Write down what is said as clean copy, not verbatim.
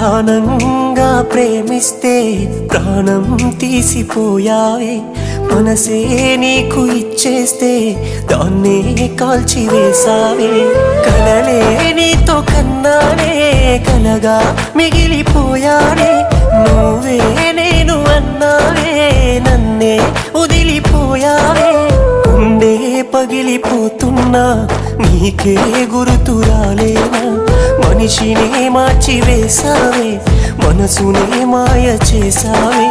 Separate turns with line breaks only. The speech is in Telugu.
ప్రాణంగా ప్రేమిస్తే ప్రాణం తీసిపోయావే, మనసే నీకు ఇచ్చేస్తే దాన్నే కాల్చివేసావే. కలలే నీతో కన్నానే, కలగా మిగిలిపోయానే, నువ్వే నేను అన్నావే, నన్నే వదిలిపోయావే. గుండె పగిలిపోతున్నా నీకే గుర్తు రాలేనా, మనిషినే మార్చివేసావే, మనసునే మాయ చేసావే.